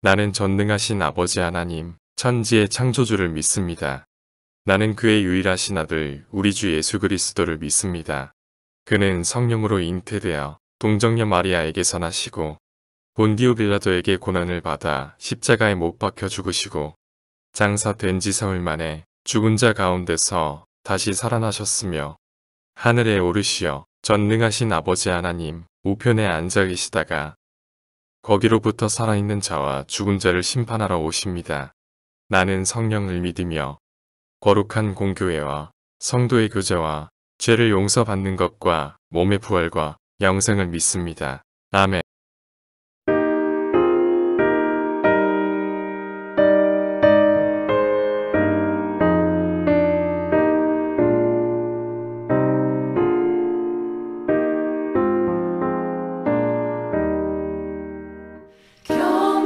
나는 전능하신 아버지 하나님, 천지의 창조주를 믿습니다. 나는 그의 유일하신 아들, 우리 주 예수 그리스도를 믿습니다. 그는 성령으로 잉태되어 동정녀 마리아에게서 나시고 본디오 빌라도에게 고난을 받아 십자가에 못 박혀 죽으시고 장사된 지 사흘 만에 죽은 자 가운데서 다시 살아나셨으며 하늘에 오르시어 전능하신 아버지 하나님 우편에 앉아 계시다가 거기로부터 살아있는 자와 죽은 자를 심판하러 오십니다. 나는 성령을 믿으며 거룩한 공교회와 성도의 교제와 죄를 용서받는 것과 몸의 부활과 영생을 믿습니다. 아멘.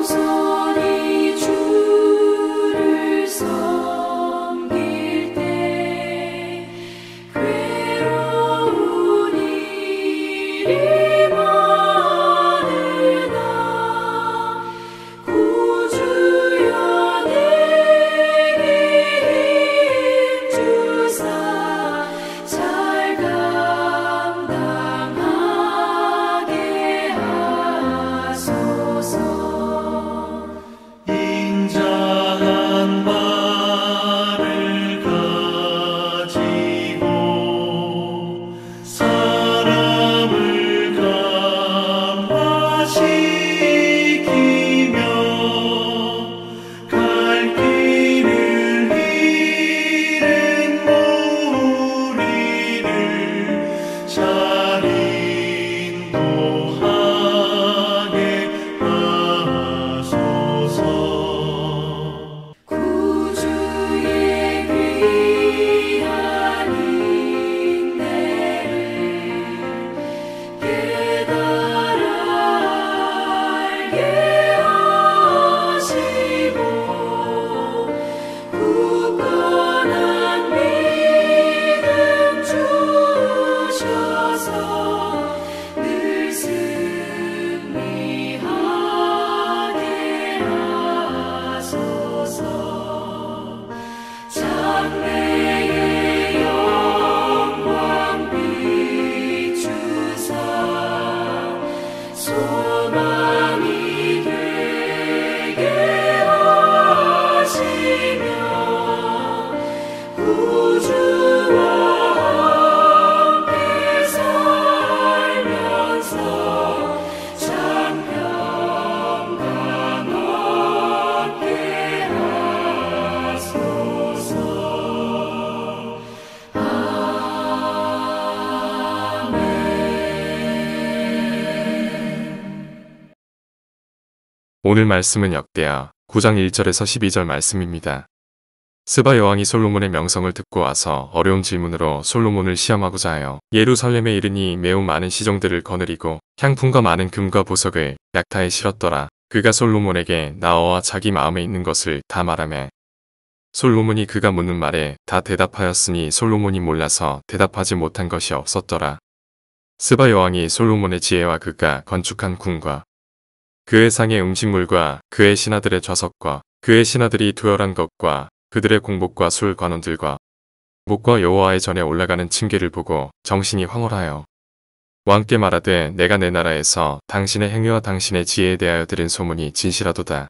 겸손히 주를 섬길 때 괴로운 일이 많으나 구주여 내게 힘주사 잘 감당하게 하소서. 인자한 말을 가지고 사람을 감화시키며 갈 길을 잃은 무리를 잘 인도하게 하소서. 구주의 귀한 인내를 깨달아 알게 하시고 굳건한 믿음 주셔서 늘 승리하게 하소서. 장래의 영광 비추사 소망이 되게 하시며 구주와 함께 살면서 참 평강 얻게 하소서. 오늘 말씀은 역대하 9장 1절에서 12절 말씀입니다. 스바 여왕이 솔로몬의 명성을 듣고 와서 어려운 질문으로 솔로몬을 시험하고자 하여 예루살렘에 이르니 매우 많은 시종들을 거느리고 향품과 많은 금과 보석을 약타에 실었더라. 그가 솔로몬에게 나와 자기 마음에 있는 것을 다 말하매 솔로몬이 그가 묻는 말에 다 대답하였으니 솔로몬이 몰라서 대답하지 못한 것이 없었더라. 스바 여왕이 솔로몬의 지혜와 그가 건축한 궁과 그의 상의 음식물과 그의 신하들의 좌석과 그의 신하들이 두혈한 것과 그들의 공복과 술 관원들과 목과 여호와의 전에 올라가는 층계를 보고 정신이 황홀하여 왕께 말하되 내가 내 나라에서 당신의 행위와 당신의 지혜에 대하여 들은 소문이 진실하도다.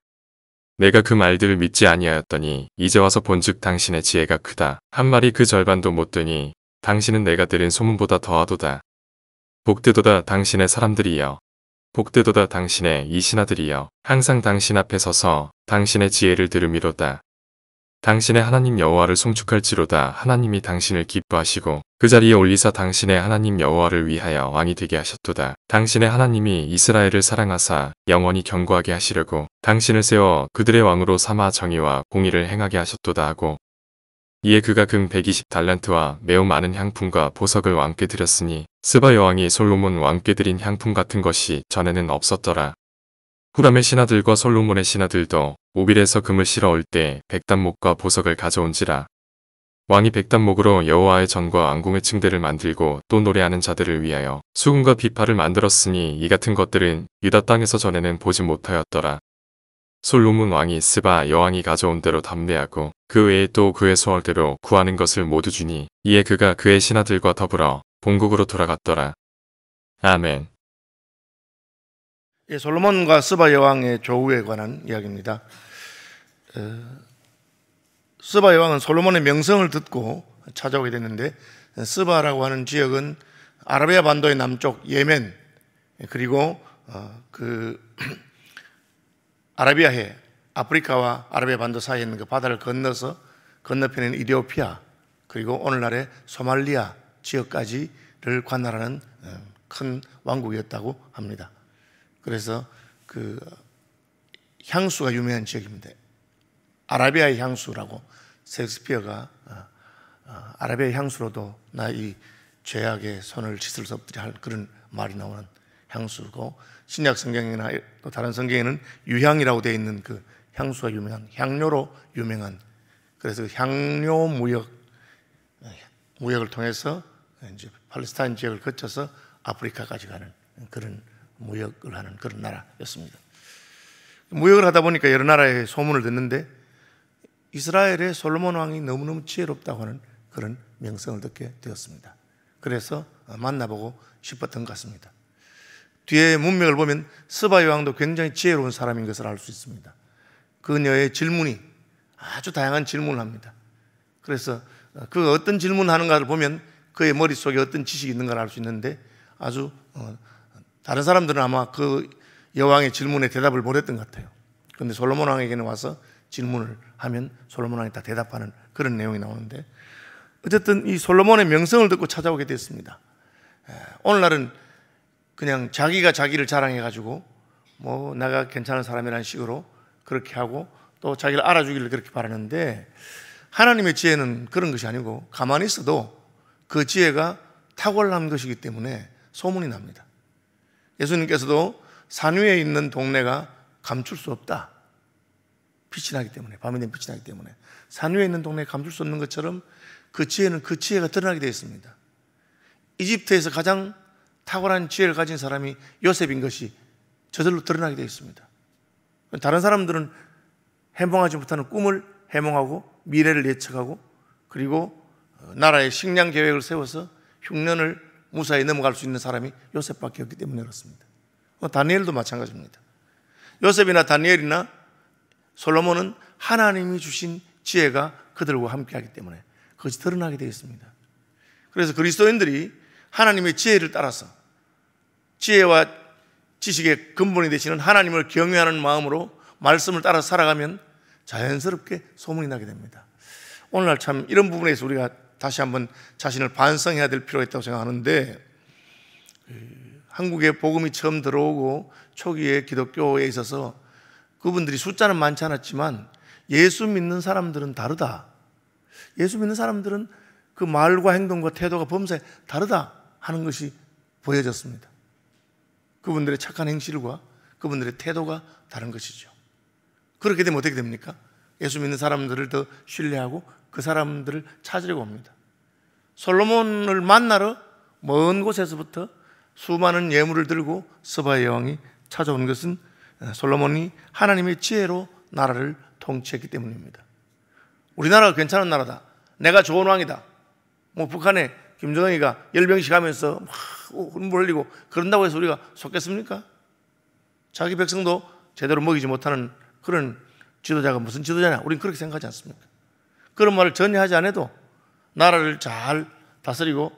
내가 그 말들을 믿지 아니하였더니 이제 와서 본즉 당신의 지혜가 크다. 한 말이 그 절반도 못 되니 당신은 내가 들은 소문보다 더하도다. 복되도다 당신의 사람들이여. 복되도다 당신의 이 신하들이여. 항상 당신 앞에 서서 당신의 지혜를 들으미로다. 당신의 하나님 여호와를 송축할지로다. 하나님이 당신을 기뻐하시고 그 자리에 올리사 당신의 하나님 여호와를 위하여 왕이 되게 하셨도다. 당신의 하나님이 이스라엘을 사랑하사 영원히 견고하게 하시려고 당신을 세워 그들의 왕으로 삼아 정의와 공의를 행하게 하셨도다 하고 이에 그가 금 120달란트와 매우 많은 향품과 보석을 왕께 드렸으니 스바 여왕이 솔로몬 왕께 드린 향품 같은 것이 전에는 없었더라. 후람의 신하들과 솔로몬의 신하들도 오빌에서 금을 실어 올 때 백단목과 보석을 가져온지라. 왕이 백단목으로 여호와의 전과 왕궁의 층대를 만들고 또 노래하는 자들을 위하여 수금과 비파를 만들었으니 이 같은 것들은 유다 땅에서 전에는 보지 못하였더라. 솔로몬 왕이 스바 여왕이 가져온 대로 담대하고 그 외에 또 그의 소원대로 구하는 것을 모두 주니 이에 그가 그의 신하들과 더불어 본국으로 돌아갔더라. 아멘. 예, 솔로몬과 스바 여왕의 조우에 관한 이야기입니다. 스바 여왕은 솔로몬의 명성을 듣고 찾아오게 됐는데, 스바라고 하는 지역은 아라비아 반도의 남쪽 예멘, 그리고 아라비아해, 아프리카와 아라비아 반도 사이에 있는 그 바다를 건너서 건너편인 이디오피아, 그리고 오늘날의 소말리아 지역까지를 관할하는 큰 왕국이었다고 합니다. 그래서 그 향수가 유명한 지역입니다. 아라비아의 향수라고, 셰익스피어가 아라비아의 향수로도 나 이 죄악의 손을 씻을 수 없으리 할 그런 말이 나오는 향수고, 신약 성경이나 또 다른 성경에는 유향이라고 되어 있는 그 향수가 유명한, 향료로 유명한, 그래서 향료 무역을 통해서 이제 팔레스타인 지역을 거쳐서 아프리카까지 가는 그런 무역을 하는 그런 나라였습니다. 무역을 하다 보니까 여러 나라의 소문을 듣는데 이스라엘의 솔로몬 왕이 너무너무 지혜롭다고 하는 그런 명성을 듣게 되었습니다. 그래서 만나보고 싶었던 것 같습니다. 뒤에 문맥을 보면 스바 여왕도 굉장히 지혜로운 사람인 것을 알 수 있습니다. 그녀의 질문이 아주 다양한 질문을 합니다. 그래서 그 어떤 질문을 하는가를 보면 그의 머릿속에 어떤 지식이 있는 걸 알 수 있는데, 아주 다른 사람들은 아마 그 여왕의 질문에 대답을 못했던 것 같아요. 그런데 솔로몬 왕에게는 와서 질문을 하면 솔로몬 왕이 다 대답하는 그런 내용이 나오는데, 어쨌든 이 솔로몬의 명성을 듣고 찾아오게 됐습니다. 오늘날은 그냥 자기가 자기를 자랑해가지고 뭐 내가 괜찮은 사람이라는 식으로 그렇게 하고 또 자기를 알아주기를 그렇게 바라는데, 하나님의 지혜는 그런 것이 아니고 가만히 있어도 그 지혜가 탁월한 것이기 때문에 소문이 납니다. 예수님께서도 산 위에 있는 동네가 감출 수 없다, 빛이 나기 때문에, 밤이 되면 빛이 나기 때문에 산 위에 있는 동네에 감출 수 없는 것처럼 그 지혜는 그 지혜가 드러나게 되어 있습니다. 이집트에서 가장 탁월한 지혜를 가진 사람이 요셉인 것이 저절로 드러나게 되어 있습니다. 다른 사람들은 해몽하지 못하는 꿈을 해몽하고 미래를 예측하고 그리고 나라의 식량 계획을 세워서 흉년을 무사히 넘어갈 수 있는 사람이 요셉밖에 없기 때문에 그렇습니다. 다니엘도 마찬가지입니다. 요셉이나 다니엘이나 솔로몬은 하나님이 주신 지혜가 그들과 함께하기 때문에 그것이 드러나게 되어 있습니다. 그래서 그리스도인들이 하나님의 지혜를 따라서 지혜와 지식의 근본이 되시는 하나님을 경외하는 마음으로 말씀을 따라 살아가면 자연스럽게 소문이 나게 됩니다. 오늘날 참 이런 부분에서 우리가 다시 한번 자신을 반성해야 될 필요가 있다고 생각하는데, 한국에 복음이 처음 들어오고 초기에 기독교에 있어서 그분들이 숫자는 많지 않았지만 예수 믿는 사람들은 다르다, 예수 믿는 사람들은 그 말과 행동과 태도가 범사에 다르다 하는 것이 보여졌습니다. 그분들의 착한 행실과 그분들의 태도가 다른 것이죠. 그렇게 되면 어떻게 됩니까? 예수 믿는 사람들을 더 신뢰하고 그 사람들을 찾으려고 합니다. 솔로몬을 만나러 먼 곳에서부터 수많은 예물을 들고 스바의 여왕이 찾아온 것은 솔로몬이 하나님의 지혜로 나라를 통치했기 때문입니다. 우리나라가 괜찮은 나라다, 내가 좋은 왕이다, 뭐 북한에 김정은이가 열병식 하면서 막 눈물 흘리고 그런다고 해서 우리가 속겠습니까? 자기 백성도 제대로 먹이지 못하는 그런 지도자가 무슨 지도자냐, 우리는 그렇게 생각하지 않습니까? 그런 말을 전혀 하지 않아도 나라를 잘 다스리고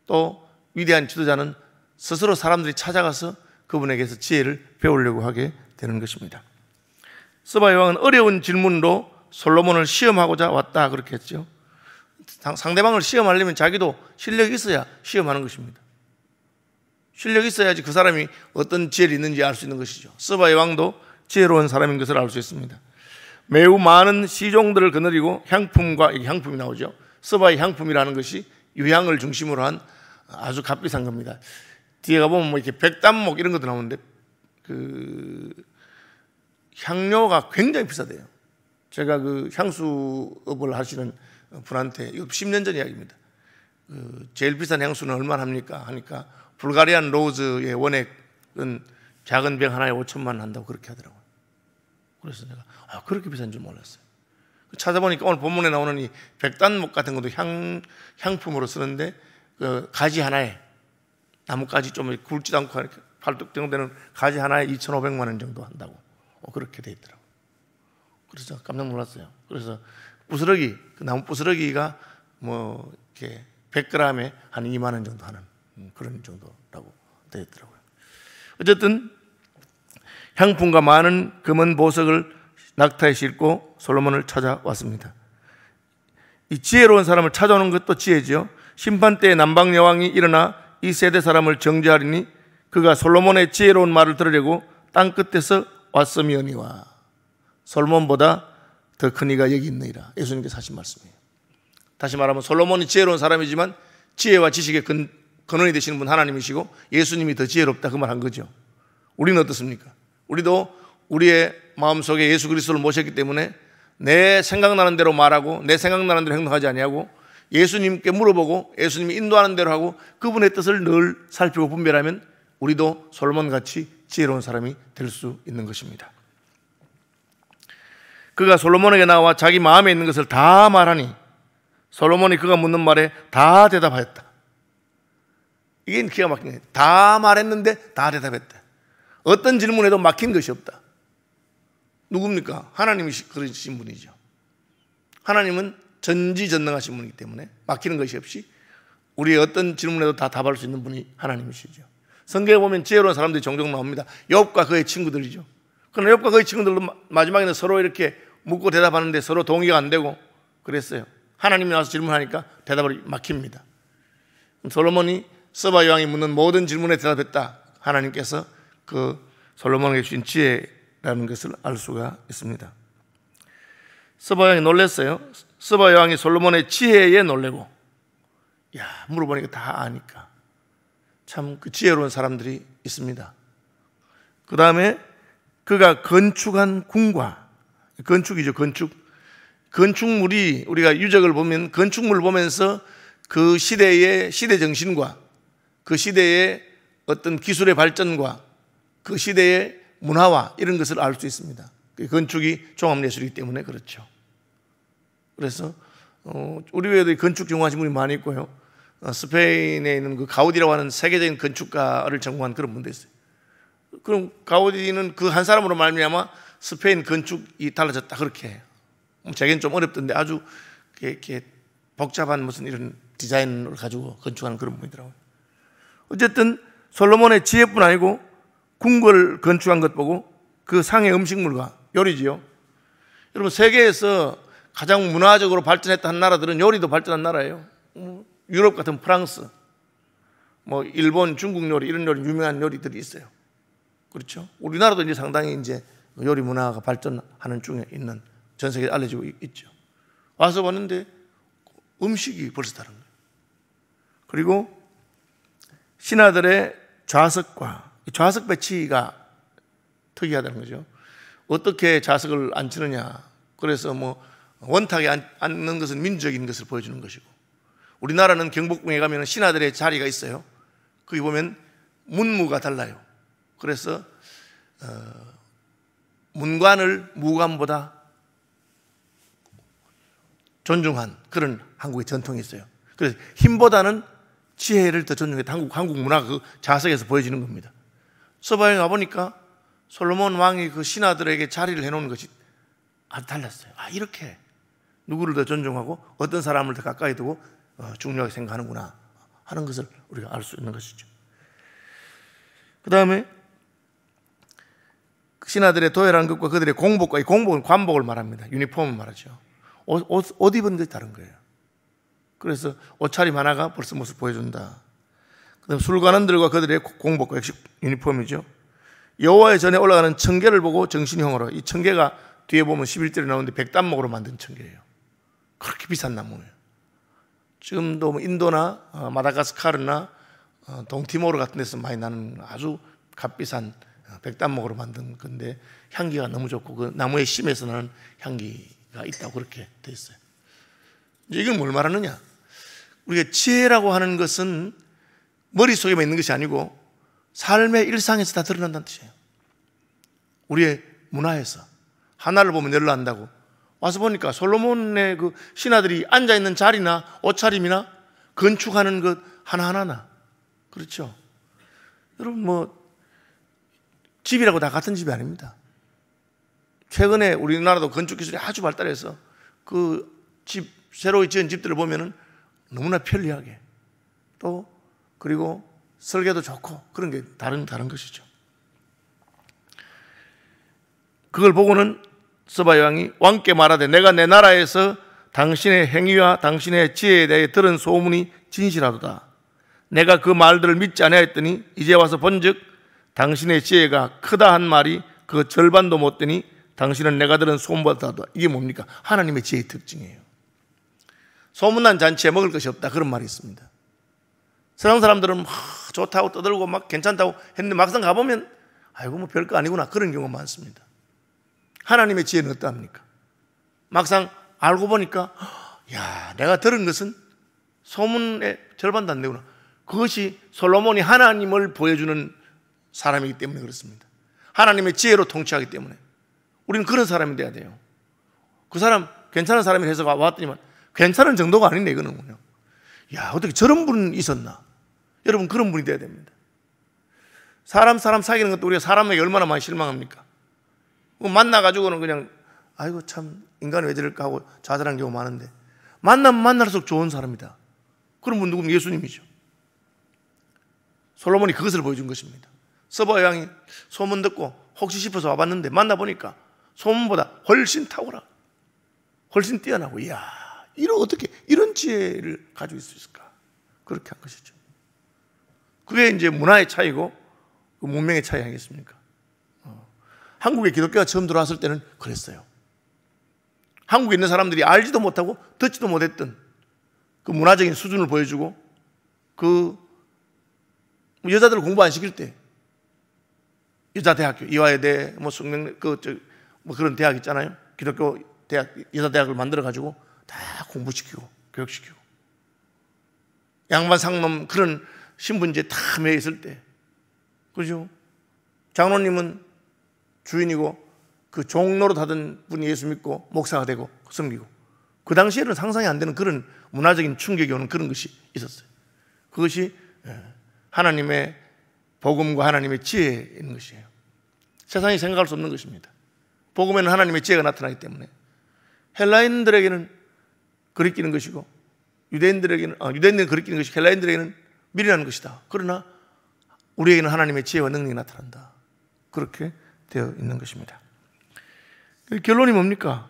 또 위대한 지도자는 스스로 사람들이 찾아가서 그분에게서 지혜를 배우려고 하게 되는 것입니다. 스바 여왕은 어려운 질문으로 솔로몬을 시험하고자 왔다 그렇게 했죠. 상대방을 시험하려면 자기도 실력이 있어야 시험하는 것입니다. 실력이 있어야지 그 사람이 어떤 지혜를 있는지 알 수 있는 것이죠. 스바 여왕도 지혜로운 사람인 것을 알 수 있습니다. 매우 많은 시종들을 거느리고 향품과, 이게 향품이 나오죠. 스바의 향품이라는 것이 유향을 중심으로 한 아주 값비싼 겁니다. 뒤에 가보면 뭐 이렇게 백단목 이런 것도 나오는데 그 향료가 굉장히 비싸대요. 제가 그 향수업을 하시는 분한테, 이거 10년 전 이야기입니다. 제일 비싼 향수는 얼마나 합니까? 하니까 불가리안 로즈의 원액은 작은 병 하나에 5천만 원 한다고 그렇게 하더라고요. 그래서 내가 그렇게 비싼 줄 몰랐어요. 찾아보니까 오늘 본문에 나오는 이 백단목 같은 것도 향품으로 쓰는데 그 가지 하나에 나뭇가지 좀 굵지도 않고 이렇게 팔뚝 정도 되는 가지 하나에 2,500만 원 정도 한다고 그렇게 돼 있더라고요. 그래서 깜짝 놀랐어요. 그래서 부스러기, 그 나무 부스러기가 뭐 이렇게 100g에 한 2만 원 정도 하는 그런 정도라고 되어 있더라고요. 어쨌든 향품과 많은 금은 보석을 낙타에 싣고 솔로몬을 찾아왔습니다. 이 지혜로운 사람을 찾아오는 것도 지혜죠. 심판 때에 남방 여왕이 일어나 이 세대 사람을 정죄하리니 그가 솔로몬의 지혜로운 말을 들으려고 땅 끝에서 왔으며니와 솔로몬보다 더 큰 이가 여기 있느니라. 예수님께서 하신 말씀이에요. 다시 말하면 솔로몬이 지혜로운 사람이지만 지혜와 지식의 근원이 되시는 분 하나님이시고 예수님이 더 지혜롭다 그 말 한 거죠. 우리는 어떻습니까? 우리도 우리의 마음속에 예수 그리스도를 모셨기 때문에 내 생각나는 대로 말하고 내 생각나는 대로 행동하지 아니하고 예수님께 물어보고 예수님이 인도하는 대로 하고 그분의 뜻을 늘 살피고 분별하면 우리도 솔로몬같이 지혜로운 사람이 될 수 있는 것입니다. 그가 솔로몬에게 나와 자기 마음에 있는 것을 다 말하니 솔로몬이 그가 묻는 말에 다 대답하였다. 이게 기가 막힌 거예요. 다 말했는데 다 대답했다. 어떤 질문에도 막힌 것이 없다. 누굽니까? 하나님이 그러신 분이죠. 하나님은 전지전능하신 분이기 때문에 막히는 것이 없이 우리의 어떤 질문에도 다 답할 수 있는 분이 하나님이시죠. 성경에 보면 지혜로운 사람들이 종종 나옵니다. 욥과 그의 친구들이죠. 그러나 욥과 그의 친구들도 마지막에는 서로 이렇게 묻고 대답하는데 서로 동의가 안 되고 그랬어요. 하나님이 나와서 질문하니까 대답을 막힙니다. 솔로몬이 스바 여왕이 묻는 모든 질문에 대답했다. 하나님께서 그 솔로몬에게 주신 지혜라는 것을 알 수가 있습니다. 스바 여왕이 놀랐어요. 스바 여왕이 솔로몬의 지혜에 놀래고 물어보니까 다 아니까 참 그 지혜로운 사람들이 있습니다. 그 다음에 그가 건축한 궁과 건축이죠. 건축물이 우리가 유적을 보면 건축물을 보면서 그 시대의 시대 정신과 그 시대의 어떤 기술의 발전과 그 시대의 문화와 이런 것을 알 수 있습니다. 건축이 종합예술이기 때문에 그렇죠. 그래서 우리 외에도 건축 전공하신 분이 많이 있고요. 스페인에 있는 그 가우디라고 하는 세계적인 건축가를 전공한 그런 분도 있어요. 그럼 가우디는 그 한 사람으로 말미암아 스페인 건축이 달라졌다 그렇게 해요. 제겐 좀 어렵던데 아주 이렇게 복잡한 무슨 이런 디자인을 가지고 건축하는 그런 분이더라고요. 어쨌든 솔로몬의 지혜뿐 아니고 궁궐을 건축한 것 보고 그 상의 음식물과 요리지요. 여러분 세계에서 가장 문화적으로 발전했던 나라들은 요리도 발전한 나라예요. 유럽 같은 프랑스, 뭐 일본, 중국 요리 이런 요리 유명한 요리들이 있어요. 그렇죠? 우리나라도 이제 상당히 이제 요리 문화가 발전하는 중에 있는 전 세계에 알려지고 있죠. 와서 봤는데 음식이 벌써 다른 거예요. 그리고 신하들의 좌석과 좌석 배치가 특이하다는 거죠. 어떻게 좌석을 앉히느냐. 그래서 뭐 원탁에 앉는 것은 민주적인 것을 보여주는 것이고 우리나라는 경복궁에 가면 신하들의 자리가 있어요. 거기 보면 문무가 달라요. 그래서 문관을 무관보다 존중한 그런 한국의 전통이 있어요. 그래서 힘보다는 지혜를 더 존중했다. 한국 문화가 그 자석에서 보여지는 겁니다. 서바에 가보니까 솔로몬 왕이 그 신하들에게 자리를 해놓은 것이 아주 달랐어요. 이렇게 누구를 더 존중하고 어떤 사람을 더 가까이 두고 중요하게 생각하는구나 하는 것을 우리가 알 수 있는 것이죠. 그 다음에 신하들의 도열한 것과 그들의 공복과 이 공복은 관복을 말합니다. 유니폼을 말하죠. 옷 입은 것이 다른 거예요. 그래서 옷차림 하나가 벌써 모습 보여준다. 그 다음에 술관원들과 그들의 공복과 역시 유니폼이죠. 여호와의 전에 올라가는 청계를 보고 정신이 허물어. 이 청계가 뒤에 보면 11절에 나오는데 백단목으로 만든 청계예요. 그렇게 비싼 나무예요. 지금도 뭐 인도나 마다가스카르나 동티모르 같은 데서 많이 나는 아주 값비싼 백단목으로 만든 건데 향기가 너무 좋고 그 나무의 심에서 나는 향기가 있다고 그렇게 돼 있어요. 이건 뭘 말하느냐? 우리가 지혜라고 하는 것은 머릿속에만 있는 것이 아니고 삶의 일상에서 다 드러난다는 뜻이에요. 우리의 문화에서 하나를 보면 열로 한다고. 와서 보니까 솔로몬의 그 신하들이 앉아있는 자리나 옷차림이나 건축하는 것 하나하나. 그렇죠. 여러분 뭐 집이라고 다 같은 집이 아닙니다. 최근에 우리나라도 건축 기술이 아주 발달해서 그 집, 새로 지은 집들을 보면은 너무나 편리하게 또 그리고 설계도 좋고 그런 게 다른 것이죠. 그걸 보고는 스바 여왕이 왕께 말하되 내가 내 나라에서 당신의 행위와 당신의 지혜에 대해 들은 소문이 진실하도다. 내가 그 말들을 믿지 아니하였더니 이제 와서 본즉 당신의 지혜가 크다 한 말이 그 절반도 못 되니 당신은 내가 들은 소문보다도. 이게 뭡니까? 하나님의 지혜의 특징이에요. 소문난 잔치에 먹을 것이 없다, 그런 말이 있습니다. 세상 사람들은 막 좋다고 떠들고 막 괜찮다고 했는데 막상 가보면 아이고 뭐 별거 아니구나, 그런 경우가 많습니다. 하나님의 지혜는 어떠합니까? 막상 알고 보니까 야, 내가 들은 것은 소문의 절반도 안 되구나. 그것이 솔로몬이 하나님을 보여주는 사람이기 때문에 그렇습니다. 하나님의 지혜로 통치하기 때문에 우리는 그런 사람이 돼야 돼요. 그 사람 괜찮은 사람이 해서 왔더니만 괜찮은 정도가 아니네, 이거는. 야, 어떻게 저런 분 있었나? 여러분 그런 분이 돼야 됩니다. 사람 사귀는 것도 우리가 사람에게 얼마나 많이 실망합니까? 만나가지고는 그냥 아이고 참 인간이 왜 저럴까 하고 좌절하는 경우가 많은데 만나면 만날수록 좋은 사람이다. 그런 분 누구면 예수님이죠. 솔로몬이 그것을 보여준 것입니다. 스바 여왕이 소문 듣고 혹시 싶어서 와봤는데 만나보니까 소문보다 훨씬 탁월하, 훨씬 뛰어나고, 이야, 어떻게 이런 지혜를 가지고 있을 수 있을까? 그렇게 한 것이죠. 그게 이제 문화의 차이고 그 문명의 차이 아니겠습니까? 한국에 기독교가 처음 들어왔을 때는 그랬어요. 한국에 있는 사람들이 알지도 못하고 듣지도 못했던 그 문화적인 수준을 보여주고, 그 여자들을 공부 안 시킬 때 여자대학교, 이화여대, 숙명, 뭐 그런 대학 있잖아요. 기독교 대학, 여자대학을 만들어가지고 다 공부시키고 교육시키고, 양반 상놈 그런 신분제 다 매여 있을 때, 그죠? 장로님은 주인이고 그 종로로 하던 분이 예수 믿고 목사가 되고 섬기고, 그 당시에는 상상이 안 되는 그런 문화적인 충격이 오는 그런 것이 있었어요. 그것이 하나님의 복음과 하나님의 지혜에 있는 것이에요. 세상이 생각할 수 없는 것입니다. 복음에는 하나님의 지혜가 나타나기 때문에 헬라인들에게는 그리끼는 것이고 유대인들은 그리끼는 것이 헬라인들에게는 미련한 것이다. 그러나 우리에게는 하나님의 지혜와 능력이 나타난다. 그렇게 되어 있는 것입니다. 결론이 뭡니까?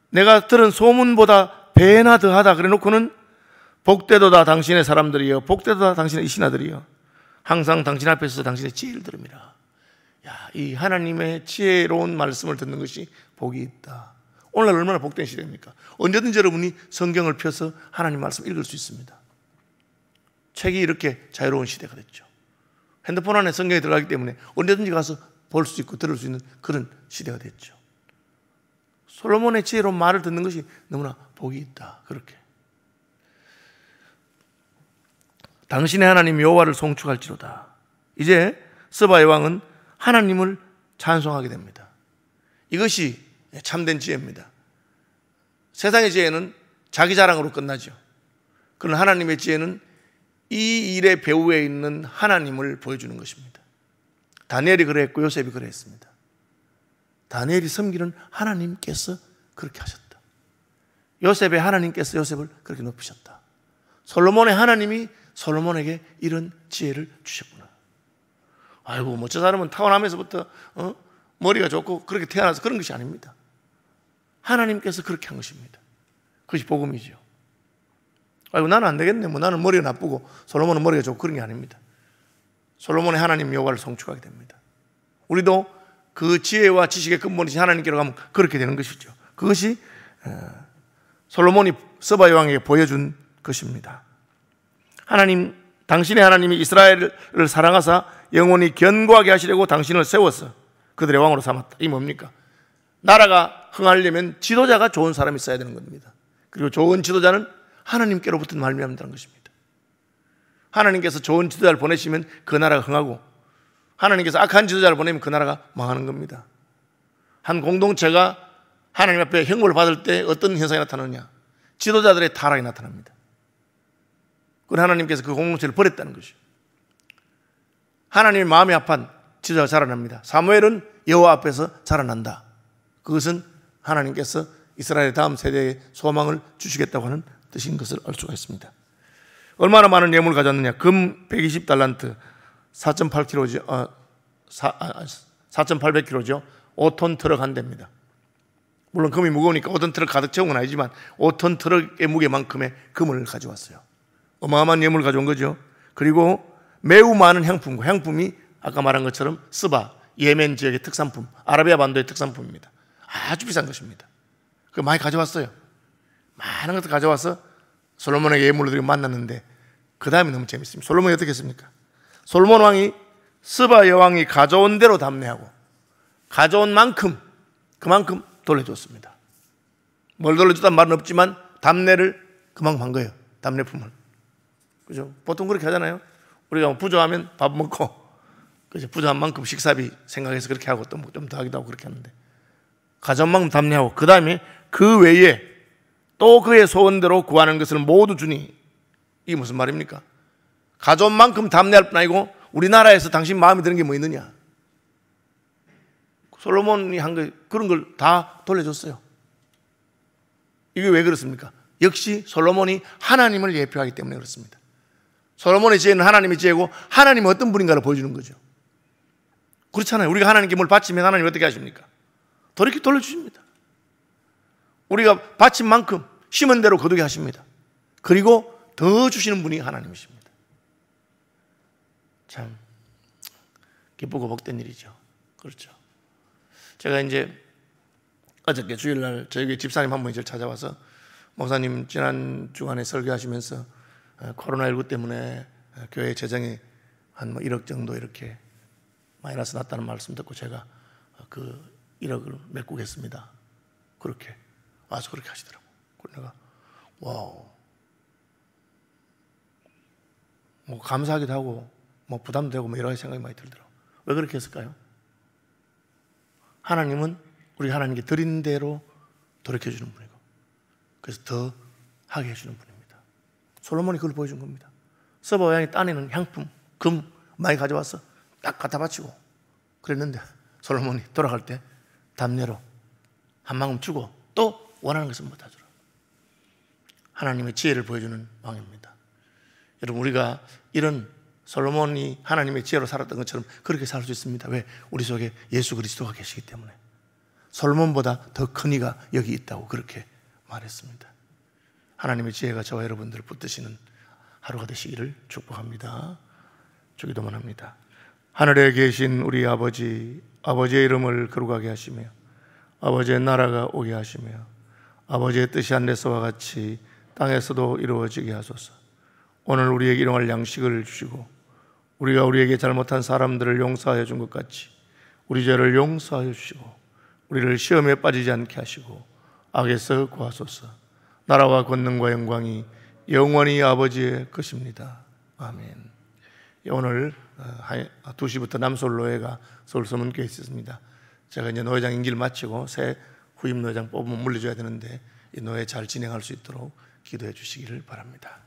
내가 들은 소문보다 배나 더하다 그래 놓고는 복되도다 당신의 사람들이여, 복되도다 당신의 이 신하들이여, 항상 당신 앞에서 당신의 지혜를 들음이라. 야, 이 하나님의 지혜로운 말씀을 듣는 것이 복이 있다. 오늘날 얼마나 복된 시대입니까? 언제든지 여러분이 성경을 펴서 하나님 말씀 읽을 수 있습니다. 책이 이렇게 자유로운 시대가 됐죠. 핸드폰 안에 성경이 들어가기 때문에 언제든지 가서 볼 수 있고 들을 수 있는 그런 시대가 됐죠. 솔로몬의 지혜로운 말을 듣는 것이 너무나 복이 있다. 그렇게 당신의 하나님 여호와를 송축할지로다. 이제 스바의 왕은 하나님을 찬송하게 됩니다. 이것이 참된 지혜입니다. 세상의 지혜는 자기 자랑으로 끝나죠. 그러나 하나님의 지혜는 이 일의 배후에 있는 하나님을 보여주는 것입니다. 다니엘이 그랬고 요셉이 그랬습니다. 다니엘이 섬기는 하나님께서 그렇게 하셨다. 요셉의 하나님께서 요셉을 그렇게 높이셨다. 솔로몬의 하나님이 솔로몬에게 이런 지혜를 주셨구나. 아이고 뭐 저 사람은 타고나면서부터 머리가 좋고 그렇게 태어나서 그런 것이 아닙니다. 하나님께서 그렇게 한 것입니다. 그것이 복음이죠. 아이고 나는 안 되겠네, 뭐 나는 머리가 나쁘고 솔로몬은 머리가 좋고 그런 게 아닙니다. 솔로몬의 하나님 여호와를 송축하게 됩니다. 우리도 그 지혜와 지식의 근본이신 하나님께로 가면 그렇게 되는 것이죠. 그것이 솔로몬이 스바 여왕에게 보여준 것입니다. 하나님, 당신의 하나님이 이스라엘을 사랑하사 영원히 견고하게 하시려고 당신을 세워서 그들의 왕으로 삼았다. 이 뭡니까? 나라가 흥하려면 지도자가 좋은 사람이 있어야 되는 겁니다. 그리고 좋은 지도자는 하나님께로부터 말미암는다는 것입니다. 하나님께서 좋은 지도자를 보내시면 그 나라가 흥하고, 하나님께서 악한 지도자를 보내면 그 나라가 망하는 겁니다. 한 공동체가 하나님 앞에 형벌을 받을 때 어떤 현상이 나타나느냐? 지도자들의 타락이 나타납니다. 그리고 하나님께서 그 공동체를 버렸다는 것이죠. 하나님의 마음이 아픈 지도자가 자라납니다. 사무엘은 여호와 앞에서 자라난다. 그것은 하나님께서 이스라엘의 다음 세대에 소망을 주시겠다고 하는 뜻인 것을 알 수가 있습니다. 얼마나 많은 예물을 가졌느냐? 금 120달란트 4.8kg죠. 4.800kg죠. 5톤 트럭 한 대입니다. 물론 금이 무거우니까 5톤 트럭 가득 채운 건 아니지만 5톤 트럭의 무게만큼의 금을 가져왔어요. 어마어마한 예물을 가져온 거죠. 그리고 매우 많은 향품과 향품이 아까 말한 것처럼 스바, 예멘 지역의 특산품, 아라비아 반도의 특산품입니다. 아주 비싼 것입니다. 그 많이 가져왔어요. 많은 것을 가져와서 솔로몬에게 예물을 드리고 만났는데 그 다음이 너무 재밌습니다. 솔로몬이 어떻게 했습니까? 솔로몬 왕이 스바 여왕이 가져온 대로 답례하고 가져온 만큼 그만큼 돌려줬습니다. 뭘 돌려줬다는 말은 없지만 답례를 그만큼 한 거예요. 답례품을. 그죠? 보통 그렇게 하잖아요. 우리가 부조하면 밥 먹고 그죠? 부조한 만큼 식사비 생각해서 그렇게 하고 또 좀 더 하기도 하고 그렇게 하는데 가져온 만큼 답례하고 그 다음에 그 외에 또 그의 소원대로 구하는 것을 모두 주니 이게 무슨 말입니까? 가져온 만큼 답례할 뿐 아니고 우리나라에서 당신 마음에 드는 게 뭐 있느냐? 솔로몬이 한 거 그런 걸 다 돌려줬어요. 이게 왜 그렇습니까? 역시 솔로몬이 하나님을 예표하기 때문에 그렇습니다. 솔로몬의 지혜는 하나님의 지혜고 하나님이 어떤 분인가를 보여주는 거죠. 그렇잖아요. 우리가 하나님께 뭘 바치면 하나님 어떻게 하십니까? 이렇게 돌려주십니다. 우리가 바친 만큼 심은 대로 거두게 하십니다. 그리고 더 주시는 분이 하나님이십니다. 참 기쁘고 복된 일이죠. 그렇죠. 제가 이제 어저께 주일날 저희 교회 집사님 한 분이 저를 찾아와서 목사님 지난 주간에 설교하시면서 코로나19 때문에 교회 재정이 한 1억 정도 이렇게 마이너스 났다는 말씀 듣고 제가 그 1억을 메꾸겠습니다. 그렇게 와서 그렇게 하시더라고. 그래서 내가 와우, 뭐 감사하기도 하고 뭐 부담도 되고 뭐 여러 가지 생각이 많이 들더라고. 왜 그렇게 했을까요? 하나님은 우리 하나님께 드린 대로 돌이켜주는 분이고 그래서 더 하게 해주는 분입니다. 솔로몬이 그걸 보여준 겁니다. 서바 왕이 따내는 향품, 금 많이 가져와서 딱 갖다 바치고 그랬는데 솔로몬이 돌아갈 때 답례로 한 만큼 주고 또 원하는 것은 못 하더라. 하나님의 지혜를 보여주는 왕입니다. 여러분 우리가 이런 솔로몬이 하나님의 지혜로 살았던 것처럼 그렇게 살 수 있습니다. 왜? 우리 속에 예수 그리스도가 계시기 때문에. 솔로몬보다 더 큰 이가 여기 있다고 그렇게 말했습니다. 하나님의 지혜가 저와 여러분들을 붙드시는 하루가 되시기를 축복합니다. 주기도만 합니다. 하늘에 계신 우리 아버지, 아버지의 이름을 거룩하게 하시며 아버지의 나라가 오게 하시며 아버지의 뜻이 하늘에서와 같이 땅에서도 이루어지게 하소서. 오늘 우리에게 일용할 양식을 주시고 우리가 우리에게 잘못한 사람들을 용서하여 준 것 같이 우리 죄를 용서하여 주시고 우리를 시험에 빠지지 않게 하시고 악에서 구하소서. 나라와 권능과 영광이 영원히 아버지의 것입니다. 아멘. 오늘 2시부터 남솔로회가 서울서문교회에 있습니다. 제가 이제 노회장 임기를 마치고 새 후임 노회장 뽑으면 물려줘야 되는데 이 노회 잘 진행할 수 있도록 기도해 주시기를 바랍니다.